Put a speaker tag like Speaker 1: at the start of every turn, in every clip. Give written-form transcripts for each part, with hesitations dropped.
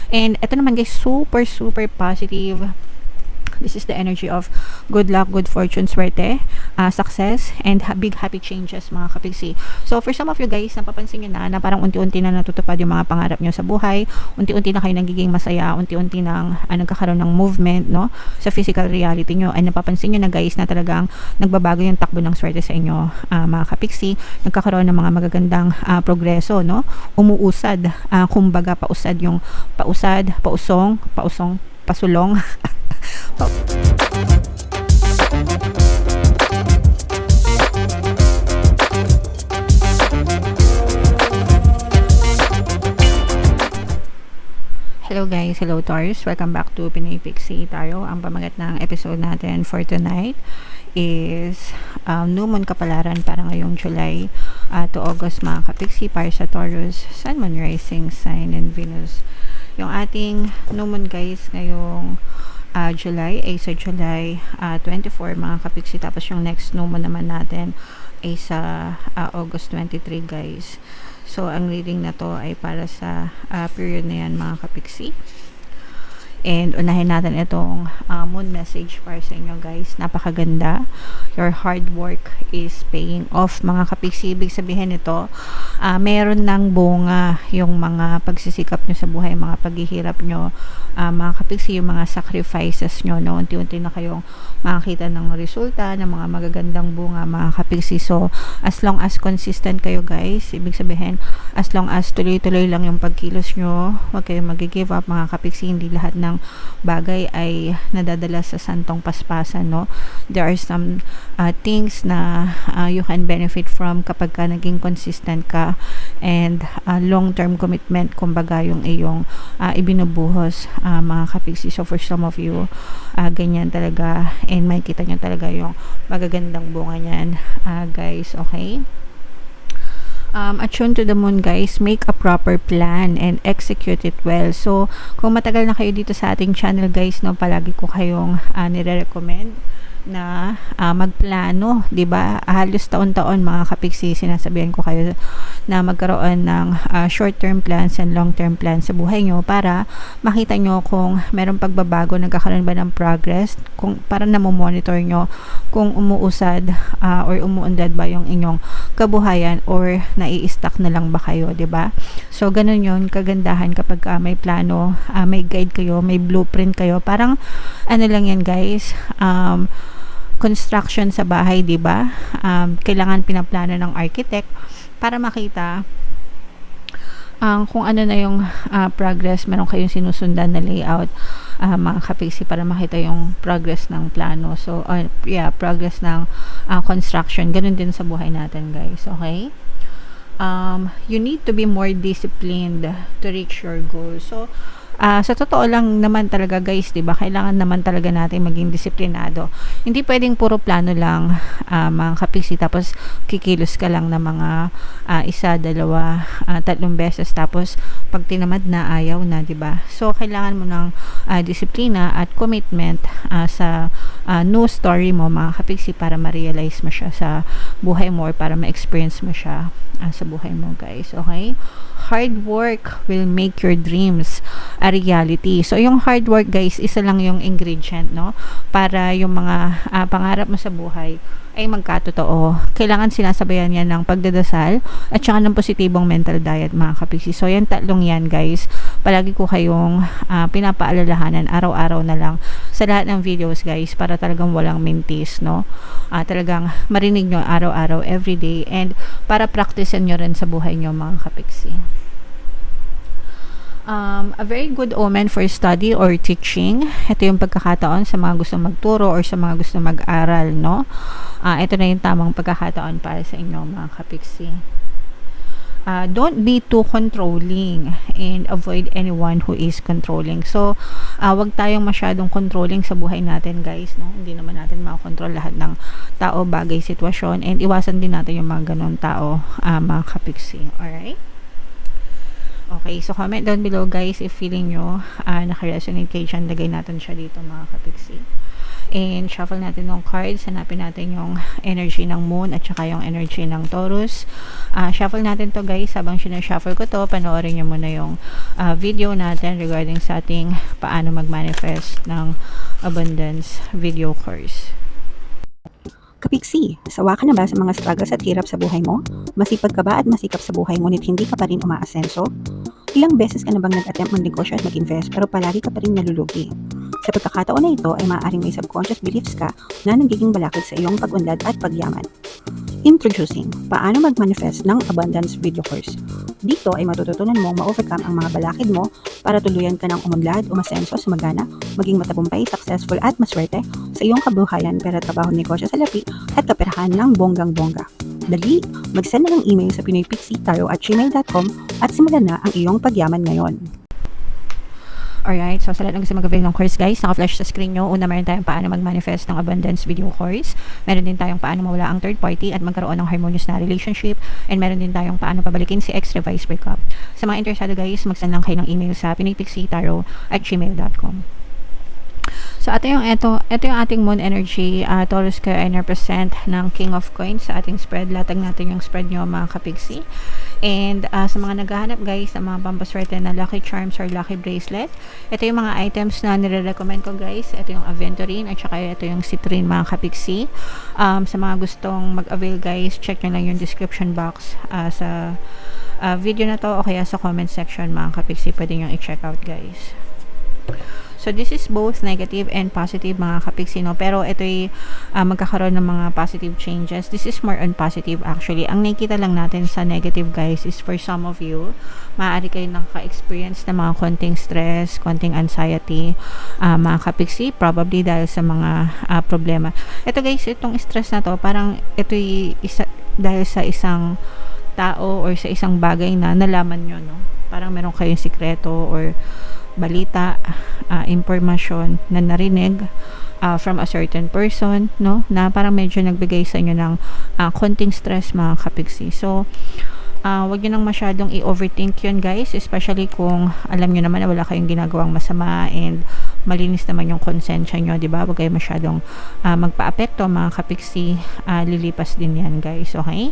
Speaker 1: And ito naman guys, super super positive. This is the energy of good luck, good fortune, swerte, success, and big happy changes mga kapigsi. So for some of you guys, napapansin nyo na parang unti-unti na natutupad yung mga pangarap nyo sa buhay, unti-unti na kayo nagiging masaya, unti-unti na nagkakaroon ng movement no sa physical reality nyo, and napapansin nyo na guys na talagang nagbabago yung takbo ng swerte sa inyo mga kapigsi, nagkakaroon ng mga magagandang progreso no, umuusad, kumbaga pausad yung pausong, pasulong. Hello guys, hello Taurus, welcome back to Pinoy Pixie Tarot. Ang pamagat ng episode natin for tonight is new moon kapalaran para ngayong July to August mga kapixie para sa Taurus, Sun, Moon, Rising Sign, and Venus. Yung ating new moon guys ngayong July ay sa July 24 mga kapixie, tapos yung next new moon naman natin ay sa August 23 guys. So ang reading na to ay para sa period na yan mga kapixie. And unahin natin itong moon message para sa inyo guys. Napakaganda. Your hard work is paying off mga kapixie. Ibig sabihin ito, meron ng bunga yung mga pagsisikap nyo sa buhay, mga paghihirap nyo, mga kapixie, yung mga sacrifices nyo, no? Unti-unti na kayong makakita ng resulta, ng mga magagandang bunga mga kapixie. So as long as consistent kayo guys, ibig sabihin as long as tuloy-tuloy lang yung pagkilos nyo, huwag kayong mag-give up mga kapixie. Hindi lahat ng bagay ay nadadala sa santong paspasan, no? There are some things na you can benefit from kapag ka naging consistent ka, and long-term commitment kumbaga yung iyong ibinubuhos mga kapixie. So for some of you, ganyan talaga, and makikita nyo talaga yung magagandang bunga niyan guys, okay? Attune to the moon guys, make a proper plan and execute it well. So kung matagal na kayo dito sa ating channel guys, no, palagi ko kayong nire-recommend na magplano, 'di ba? Halos taon-taon mga kapixie, sinasabihan ko kayo na magkaroon ng short-term plans and long-term plans sa buhay nyo para makita nyo kung merong pagbabago, nagkakaroon ba ng progress, kung para na-monitor nyo kung umuusad or umuundad ba yung inyong kabuhayan, or nai-stuck na lang ba kayo, 'di ba? So ganun 'yon, kagandahan kapag may plano, may guide kayo, may blueprint kayo. Parang ano lang yan guys, construction sa bahay, 'di ba? Kailangan pinaplano ng architect para makita kung ano na yung progress. Meron kayong sinusundan na layout mga kapixie para makita yung progress ng plano. So progress ng construction. Ganun din sa buhay natin guys, okay? You need to be more disciplined to reach your goal. So sa totoo lang naman talaga guys, 'di ba? Kailangan naman talaga natin maging disiplinado. Hindi pwedeng puro plano lang mga kapixie, tapos kikilos ka lang ng mga isa, dalawa, tatlong beses, tapos pag tinamad na, ayaw na, 'di ba? So kailangan mo ng disiplina at commitment sa new story mo mga kapixie para ma-realize mo siya sa buhay mo, or para ma-experience mo siya sa buhay mo guys, okay? Hard work will make your dreams a reality. So yung hard work guys, isa lang yung ingredient, no, para yung mga pangarap mo sa buhay ay magkatotoo. Kailangan sinasabayan yan ng pagdadasal at saka ng positibong mental diet mga kapixie. So yan tatlong yan guys, palagi ko kayong pinapaalalahanan araw-araw na lang sa lahat ng videos guys, para talagang walang mintis, no? Talagang marinig nyo araw-araw, everyday, and para practicean nyo rin sa buhay nyo mga kapixie. A very good omen for study or teaching. Ito yung pagkakataon sa mga gusto magturo or sa mga gusto mag-aral, no? Ito na yung tamang pagkakataon para sa inyo mga kapixie. Don't be too controlling and avoid anyone who is controlling. So wag tayong masyadong controlling sa buhay natin guys, no? Hindi naman natin makakontrol lahat ng tao, bagay, sitwasyon, and iwasan din natin yung mga ganun tao mga kapixie. Alright? Okay, so comment down below guys if feeling nyo naka-resonate kayo dyan. Lagay natin siya dito mga kapixie. And shuffle natin yung cards. Hanapin natin yung energy ng moon at saka yung energy ng Taurus. Shuffle natin to guys. Habang sinashuffle ko to, panoorin nyo muna yung video natin regarding sa ating paano mag-manifest ng abundance video course.
Speaker 2: Kapiksi, sawa ka na ba sa mga struggles at hirap sa buhay mo? Masipag ka ba at masikap sa buhay ngunit hindi ka pa rin umaasenso? Ilang beses ka na bang nag-attempt mag-negosyo at mag-invest pero palagi ka pa rin nalulugi? Sa pagkakataon na ito ay maaaring may subconscious beliefs ka na nagiging balakid sa iyong pag-unlad at pagyaman. Introducing, paano mag-manifest ng abundance video course. Dito ay matututunan mong ma-overcome ang mga balakid mo para tuluyan ka ng umunlad, umasenso, sumagana, maging matagumpay, successful at maswerte sa iyong kabuhayan, pera, trabaho, negosyo, salapi at kaperahan ng bonggang-bongga. Dali, mag-send na ng email sa pinoypixie@gmail.com at simulan na ang iyong pagyaman ngayon.
Speaker 1: Alright, so sa lahat ng gusto mag-avail ng course guys, naka-flash sa screen nyo. Una, meron tayong paano mag-manifest ng abundance video course. Meron din tayong paano mawala ang third party at magkaroon ng harmonious na relationship. And meron din tayong paano pabalikin si ex-revice breakup. Sa mga interesado guys, mag-send lang kayo ng email sa pinoypixie@gmail.com. So ito yung ating moon energy. Taurus kayo ay represent ng King of Coins sa ating spread. Latag natin yung spread nyo mga kapigsi. And sa mga naghahanap guys ng mga pampaswerte na lucky charms or lucky bracelet, ito yung mga items na nire-recommend ko guys. Ito yung aventurine at saka ito yung citrine mga kapigsi. Sa mga gustong mag-avail guys, check nyo lang yung description box sa video na to o kaya sa comment section mga kapigsi. Pwede nyo i-check out guys. So this is both negative and positive mga kapigsi, no? Pero ito'y magkakaroon ng mga positive changes. This is more on positive actually. Ang nakikita lang natin sa negative guys is for some of you, maaari kayo nakaka-experience ng mga konting stress, konting anxiety, mga kapigsi, probably dahil sa mga problema. Ito guys, itong stress na to, parang ito'y dahil sa isang tao or sa isang bagay na nalaman nyo, no? Parang meron kayong sikreto or balita, impormasyon na narinig from a certain person, no, na parang medyo nagbigay sa inyo ng konting stress mga kapigsi. So wag nyo nang masyadong i-overthink yun guys, especially kung alam nyo naman na wala kayong ginagawang masama and malinis naman yung konsensya nyo, diba? Wag kayo masyadong magpa-apekto mga kapigsi. Lilipas din yan guys, okay?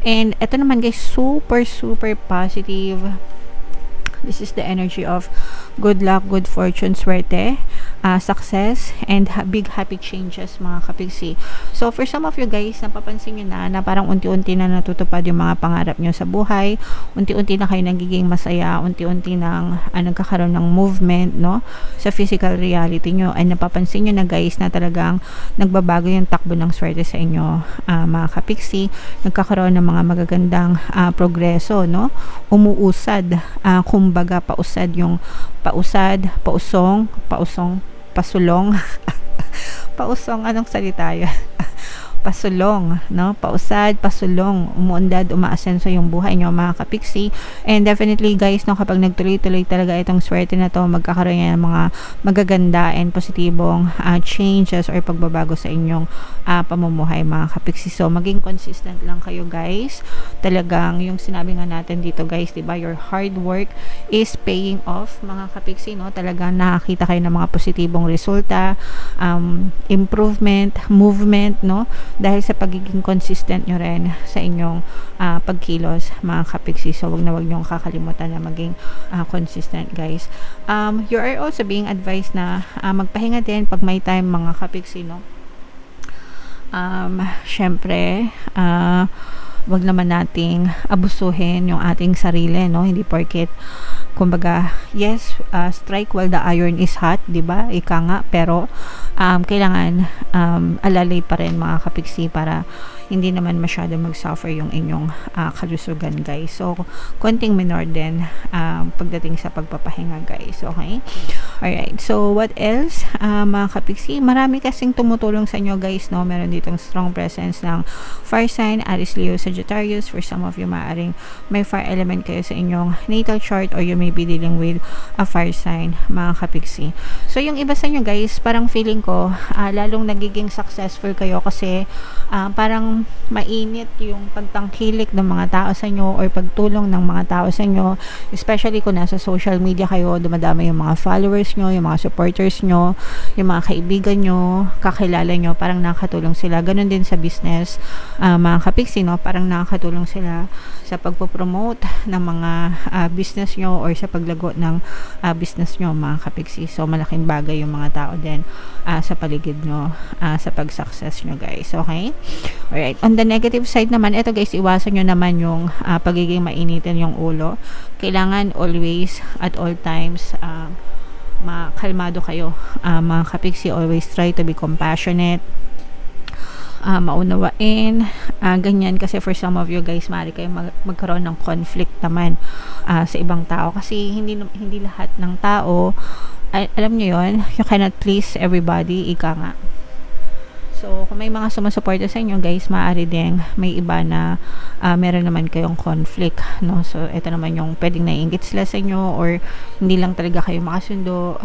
Speaker 1: And ito naman guys, super positive. This is the energy of good luck, good fortune, swerte, success, and big happy changes mga kapigsi. So for some of you guys, napapansin nyo na parang unti-unti na natutupad yung mga pangarap nyo sa buhay, unti-unti na kayo nagiging masaya, unti-unti nang nagkakaroon ng movement, no, sa physical reality nyo, and napapansin nyo na guys na talagang nagbabago yung takbo ng swerte sa inyo mga kapigsi. Nagkakaroon ng mga magagandang progreso, no, umuusad, kumbaga pausad, pausong, pasulong, pausong, anong salita yun? Pasulong, no? Pausad, pasulong, umuundad, umaasenso yung buhay nyo mga kapigsi. And definitely guys, no, kapag nagtuloy-tuloy talaga itong swerte na to, magkakaroon yan ng mga magaganda and positibong changes or pagbabago sa inyong pamumuhay mga kapigsi. So maging consistent lang kayo guys. Talagang yung sinabi nga natin dito guys, diba, your hard work is paying off mga kapigsi, no? Talagang nakakita kayo ng mga positibong resulta, improvement, movement, no? Dahil sa pagiging consistent nyo rin sa inyong pagkilos mga kapigsi. So wag nyo kakalimutan na maging consistent guys. You are also being advised na magpahinga din pag may time mga kapigsi, no? Syempre wag naman nating abusuhin yung ating sarili, no? Hindi porket kumbaga, yes, strike while the iron is hot, diba? Ika nga, pero kailangan alalay pa rin mga kapigsi para hindi naman masyado mag-suffer yung inyong kalusugan guys. So konting minor din pagdating sa pagpapahinga guys, okay? Alright, so what else mga kapigsi? Marami kasing tumutulong sa inyo guys, no? Meron ditong strong presence ng fire sign, Aries, Leo, Sagittarius. For some of you, maaring may fire element kayo sa inyong natal chart or you may be dealing with a fire sign mga kapigsi. So yung iba sa inyo guys, parang feeling ko lalong nagiging successful kayo kasi parang mainit yung pagtangkilik ng mga tao sa inyo or pagtulong ng mga tao sa inyo, especially kung nasa social media kayo, dumadami yung mga followers nyo, yung mga supporters nyo, yung mga kaibigan nyo, kakilala nyo, parang nakakatulong sila. Ganon din sa business, mga kapiksi, no? Parang nakakatulong sila sa pagpo-promote ng mga business nyo or sa paglago ng business nyo, mga kapiksi. So malaking bagay yung mga tao din sa paligid nyo, sa pag-success nyo, guys. Okay? Alright. On the negative side naman, ito guys, iwasan nyo naman yung pagiging mainitin yung ulo. Kailangan always, at all times, makalmado kayo. Mga kapiksi, always try to be compassionate, maunawain, ganyan, kasi for some of you guys, maaari kayo magkaroon ng conflict naman sa ibang tao, kasi hindi lahat ng tao, alam nyo yon, you cannot please everybody, ika nga. So, kung may mga sumusuporta sa inyo, guys, maaari din may iba na meron naman kayong conflict, no? So, ito naman yung pwedeng naiinggit sila sa inyo or hindi lang talaga kayo makasundo,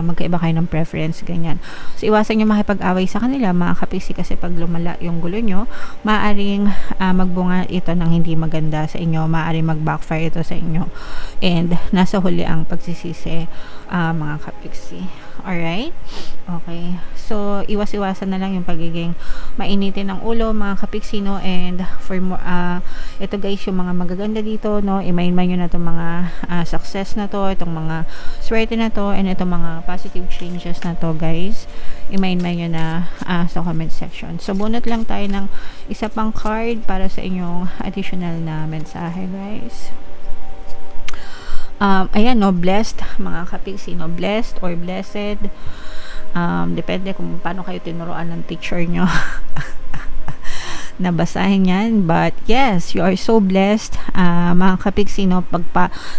Speaker 1: magkaiba kayo ng preference, ganyan. So, iwasan nyo makipag-away sa kanila, mga kapiksi, kasi pag lumala yung gulo nyo, maaaring magbunga ito ng hindi maganda sa inyo, maaaring mag-backfire ito sa inyo. And, nasa huli ang pagsisisi, mga kapiksi. Alright? Okay. So, iwas-iwasan na lang yung pagiging mainitin ng ulo, mga kapiksi, no? And for more, ito guys, yung mga magaganda dito, no? I-mind nyo na itong mga success na to, itong mga swerte na to, and itong mga positive changes na to, guys. I-mind nyo na sa comment section. So, bunot lang tayo ng isa pang card para sa inyong additional na mensahe, guys. Ayan, no, blessed, mga kapiksi, no, blessed or blessed, depende kung paano kayo tinuruan ng teacher nyo nabasahin yan. But yes, you are so blessed, mga kapiksi, no?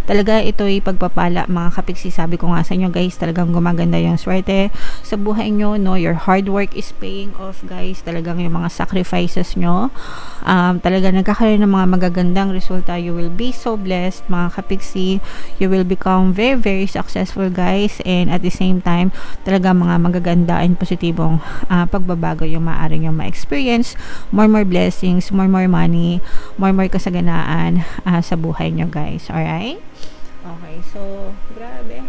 Speaker 1: Talaga ito'y pagpapala, mga kapiksi. Sabi ko nga sa inyo, guys, talagang gumaganda yung swerte sa buhay nyo, no? Your hard work is paying off, guys. Talagang yung mga sacrifices nyo, talaga nagkakaroon ng mga magagandang resulta. You will be so blessed, mga kapiksi. You will become very, very successful, guys. And at the same time, talaga mga magaganda and positibong pagbabago yung maaari nyo ma-experience. More blessings, more money, more kasaganaan sa buhay nyo, guys. Alright? Okay, so grabe,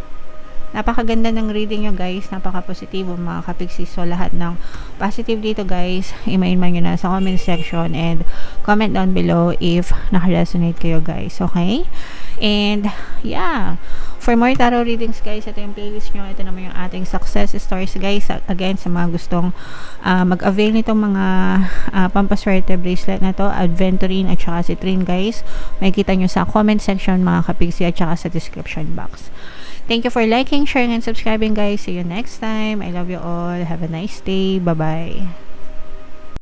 Speaker 1: napakaganda ng reading nyo, guys. Napaka-positibo, mga kapiksi. So lahat ng positive dito, guys, i-main nyo na sa comment section and comment down below if naka-resonate kayo, guys. Okay? And yeah, for more tarot readings, guys, ito yung playlist nyo. Ito naman yung ating success stories, guys. Again, sa mga gustong mag-avail nitong mga pampaswerte bracelet na to, Aventurine at saka Citrine, guys, may kita nyo sa comment section, mga kapiksi, at saka sa description box. Thank you for liking, sharing, and subscribing, guys. See you next time. I love you all. Have a nice day. Bye-bye.